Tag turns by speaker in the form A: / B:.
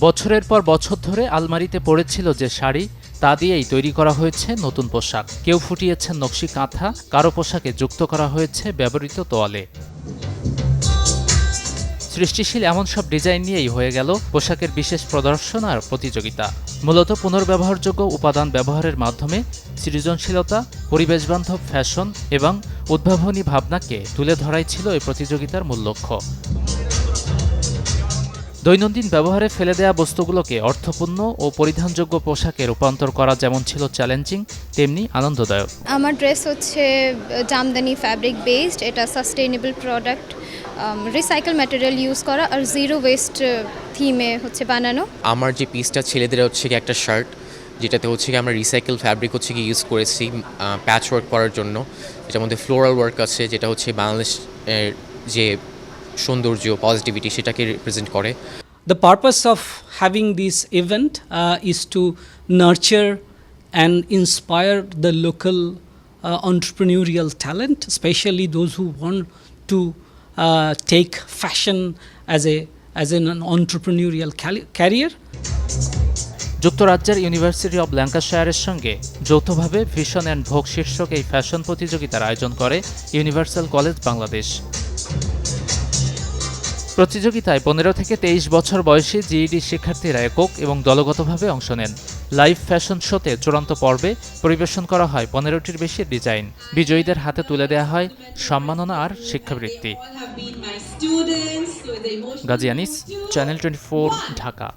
A: বছরের পর বছর ধরে আলমারিতে পড়েছিল যে শাড়ি, তা দিয়েই তৈরি করা হয়েছে নতুন পোশাক। কেউ ফুটিয়েছেন নকশি কাঁথা, কারো পোশাকে যুক্ত করা হয়েছে ব্যবহৃত তোয়ালে। সৃষ্টিশীল এমন সব ডিজাইন নিয়েই হয়ে গেল পোশাকের বিশেষ প্রদর্শন আর প্রতিযোগিতা। মূলত পুনর্ব্যবহারযোগ্য উপাদান ব্যবহারের মাধ্যমে সৃজনশীলতা, পরিবেশবান্ধব ফ্যাশন এবং উদ্ভাবনী ভাবনাকে তুলে ধরাই ছিল এই প্রতিযোগিতার মূল লক্ষ্য। দৈনন্দিন ব্যবহারে ফেলে দেয়া বস্তুগুলোকে অর্থপূর্ণ ও পরিধানযোগ্য পোশাকে রূপান্তর করা যেমন ছিল চ্যালেঞ্জিং, তেমনি আনন্দদায়ক।
B: আমার ড্রেস হচ্ছে জামদানি ফ্যাব্রিক বেসড, এটা sustainable product, recycle material use করা আর জিরো ওয়েস্ট থিমে হচ্ছে বানানো।
C: আমার যে পিসটা ছেলেদের হচ্ছে কি একটা শার্ট, যেটাতে হচ্ছে কি আমরা রিসাইকেল ফ্যাব্রিক হচ্ছে কি ইউজ করেছি প্যাচ ওয়ার্ক করার জন্য, যেটার মধ্যে ফ্লোরাল ওয়ার্ক আছে, যেটা হচ্ছে বাংলাদেশের যে সৌন্দর্য পজিটিভিটি সেটাকে রিপ্রেজেন্ট করে।
D: The purpose of having this event is to nurture and inspire the local entrepreneurial talent, especially those who want to take fashion as an entrepreneurial career.
A: যুক্তরাজ্যের ইউনিভার্সিটি অব ল্যাঙ্কাশায়ারের সঙ্গে যৌথভাবে ভিশন অ্যান্ড ভোগ শীর্ষক এই fashion প্রতিযোগিতার আয়োজন করে universal college Bangladesh. প্রতিযোগিতায় 15 থেকে 23 বছর বয়সী জিইডি শিক্ষার্থীরা একক এবং দলগতভাবে অংশ নেন। লাইভ ফ্যাশন শোতে চূড়ান্ত পর্বে পরিবেশন করা হয় 15টির বেশি ডিজাইন। বিজয়ীদের হাতে তুলে দেওয়া হয় সম্মাননা আর শিক্ষাবৃত্তি। গাজী আনিস, চ্যানেল 24, ঢাকা।